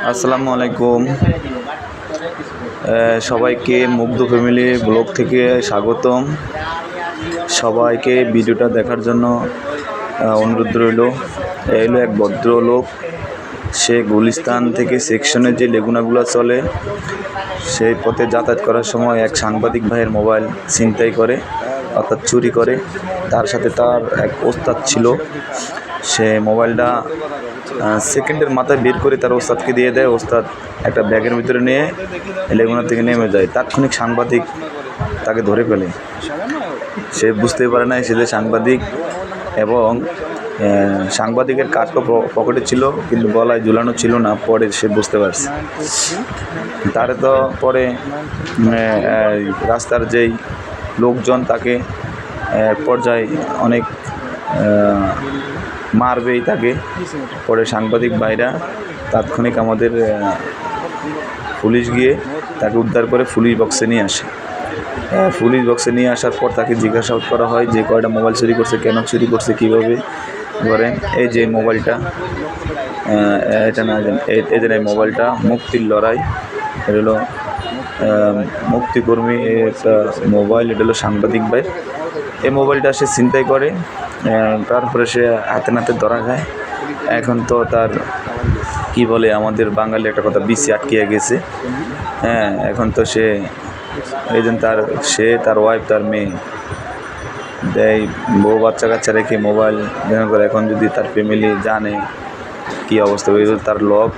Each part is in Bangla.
আসসালামু আলাইকুম। সবাইকে মুগ্ধ ফ্যামিলি ব্লগ থেকে স্বাগতম। সবাইকে ভিডিওটা দেখার জন্য অনুরোধ রইল। এই হলো এক ভদ্রলোক, সে গুলিস্তান থেকে সেকশনে যে লেগুনাগুলো চলে সেই পথে যাতায়াত করার সময় এক সাংবাদিক ভাইয়ের মোবাইল ছিনতাই করে, অর্থাৎ চুরি করে। তার সাথে তার এক ওস্তাদ ছিল, সে মোবাইলটা সেকেন্ডের মাথায় বের করে তার ওস্তাদকে দিয়ে দেয়। ওস্তাদ একটা ব্যাগের ভিতরে নিয়ে লেগুনা থেকে নেমে যায়। তাৎক্ষণিক সাংবাদিক তাকে ধরে ফেলে। সে বুঝতেই পারে না সে যে সাংবাদিক, এবং সাংবাদিকের কার্ডটা পকেটে ছিল কিন্তু গলায় ঝুলানো ছিল না। পরে সে বুঝতে পারছে। তারে তো পরে রাস্তার যেই লোকজন তাকে পর্যায়ে অনেক মারবেই তাকে। পরে সাংবাদিক ভাইরা তাৎক্ষণিক আমাদের পুলিশ গিয়ে তাকে উদ্ধার করে পুলিশ বক্সে নিয়ে আসে। পুলিশ বক্সে নিয়ে আসার পর তাকে জিজ্ঞাসাবাদ করা হয় যে কয়টা মোবাইল চুরি করছে, কেন চুরি করছে, কীভাবে করেন। এই যে মোবাইলটা, এটা না এই যে মোবাইলটা মুক্তির লড়াই, এটা হলো মুক্তিকর্মী একটা মোবাইল, এটা হলো সাংবাদিক ভাই। এই মোবাইলটা সে ছিনতাই করে, তারপরে সে হাতে নাতে ধরা যায়। এখন তো তার কি বলে, আমাদের বাঙালি একটা কথা, বিসি আটকিয়ে গেছে। এখন তো সে এই জন্য তার ওয়াইফ, তার মেয়ে, এই বউ বাচ্চা কাচ্চা রেখে মোবাইল দেখা করে। এখন যদি তার ফ্যামিলি জানে কী অবস্থা হবে। তার লক,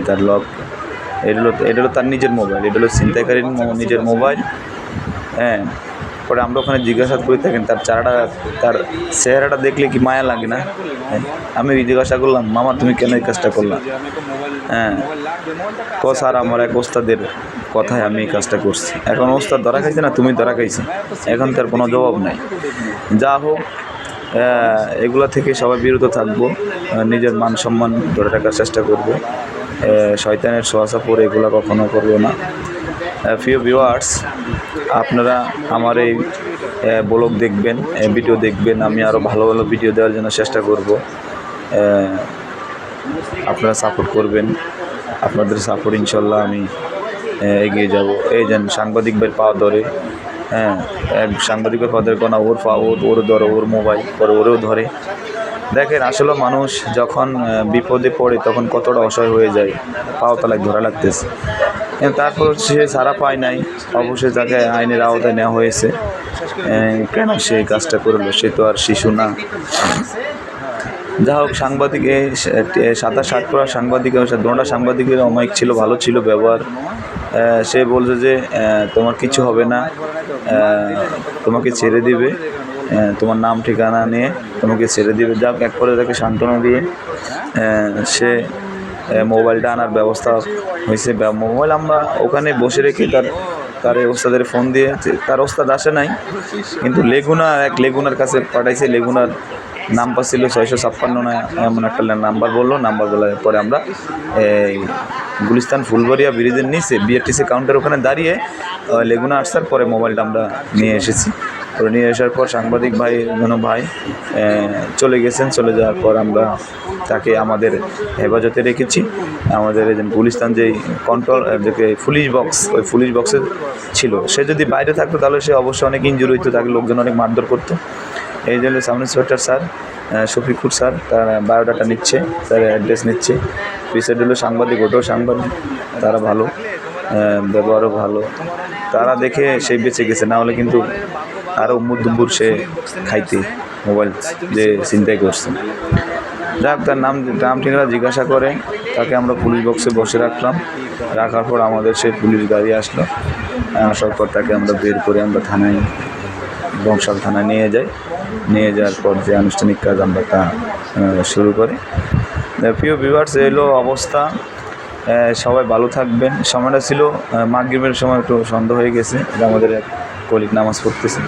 তার লক, এটা হলো তার নিজের মোবাইল, এটা হলো ছিনতাইকারীর নিজের মোবাইল। পরে আমরা ওখানে জিজ্ঞাসা করে থাকেন, তার চেহারাটা দেখলে কি মায়া লাগে না? আমি জিজ্ঞাসা করলাম, মামা তুমি কেন এই কাজটা করলাম? স্যার আমার এক ওস্তাদের কথায় আমি এই কাজটা করছি। এখন ওস্তাদ ধরা খাইছে না, তুমি ধরা খাইছে, এখন তার কোনো জবাব নাই। যা হোক, এগুলা থেকে সবাই বিরত থাকবো, নিজের মান সম্মান ধরে রাখার চেষ্টা করবো। শয়তানের ছোঁয়াচা পরে এগুলো কখনো করবো না। প্রিয় ভিউয়ার্স, আপনারা আমার এই ব্লগ দেখবেন, ভিডিও দেখবেন। আমি আরও ভালো ভালো ভিডিও দেওয়ার জন্য চেষ্টা করব। আপনারা সাপোর্ট করবেন, আপনাদের সাপোর্ট ইনশাল্লাহ আমি এগিয়ে যাব। এই যেন সাংবাদিক ভাইয়ের পাওয়া ধরে, এক সাংবাদিক ভাই পাওয়া ধরে কোনা ওর ওর ধরো, ওর মোবাইল পরে ওরেও ধরে। দেখেন, আসলে মানুষ যখন বিপদে পড়ে তখন কতটা অসহায় হয়ে যায়, পাও তালাক ধরা লাগতেছে। তারপর সে ছাড়া পায় নাই, অবশ্যই তাকে আইনের আওতায় নেওয়া হয়েছে। কেন সে এই কাজটা করলো? সে তো আর শিশু না। যা হোক, সাংবাদিক 27-60 করা সাংবাদিক, দোনোটা সাংবাদিকের অমায়িক ছিল, ভালো ছিল ব্যবহার। সে বলছে যে তোমার কিছু হবে না, তোমাকে ছেড়ে দিবে, তোমার নাম ঠিকানা নিয়ে তোমাকে ছেড়ে দিবে। যাক, এক পরে তাকে সান্ত্বনা দিয়ে সে মোবাইলটা আনার ব্যবস্থা হয়েছে। মোবাইল আমরা ওখানে বসে রেখে তার ওস্তাদের ফোন দিয়ে, তার ওস্তাদ আসে নাই কিন্তু লেগুনার কাছে পাঠাইছে। লেগুনার নাম্বার ছিল 656 না এমন একটা নাম্বার বললো। নাম্বার বলার পরে আমরা এই গুলিস্তান ফুলবাড়িয়া ব্রিজের নিচে বিআরটিসি কাউন্টার ওখানে দাঁড়িয়ে লেগুনা আসার পরে মোবাইলটা আমরা নিয়ে এসেছি। তো নিয়ে আসার পর সাংবাদিক ভাই চলে গেছেন। চলে যাওয়ার পর আমরা তাকে আমাদের হেফাজতে রেখেছি। আমাদের গুলিস্তান যেই কন্ট্রোল যে পুলিশ বক্স, ওই পুলিশ বক্সে ছিল। সে যদি বাইরে থাকতো তাহলে সে অবশ্যই অনেক ইনজুরি হইতো, তাকে লোকজন অনেক মারধর করতো। এই জন্য sub inspector sir Shafiqur sir তার বায়োডাটা নিচ্ছে, তার অ্যাড্রেস নিচ্ছে। পিছনে হলো সাংবাদিক, ওটাও সাংবাদিক, তারা ভালো, ব্যবহারও ভালো। তারা দেখে সে বেঁচে গেছে, না হলে কিন্তু আরও মুদ্দুর সে খাইতে মোবাইল যে ছিনতাই করছে। যাক, তার নাম ঠিকানা জিজ্ঞাসা করে তাকে আমরা পুলিশ বক্সে বসে রাখার পর আমাদের সেই পুলিশ গাড়ি আসলো। আসার পর তাকে আমরা বের করে আমরা থানায়, বংশাল থানায় নিয়ে যাই। নিয়ে যাওয়ার পর যে আনুষ্ঠানিক কাজ আমরা তা শুরু করি। প্রিয় ভিউয়ার্স, এলো অবস্থা। সবাই ভালো থাকবেন। সময়টা ছিল মাগরিবের সময়, একটু সন্ধ্যা হয়ে গেছে, আমাদের এক কলিগ নামাজ পড়তেছে।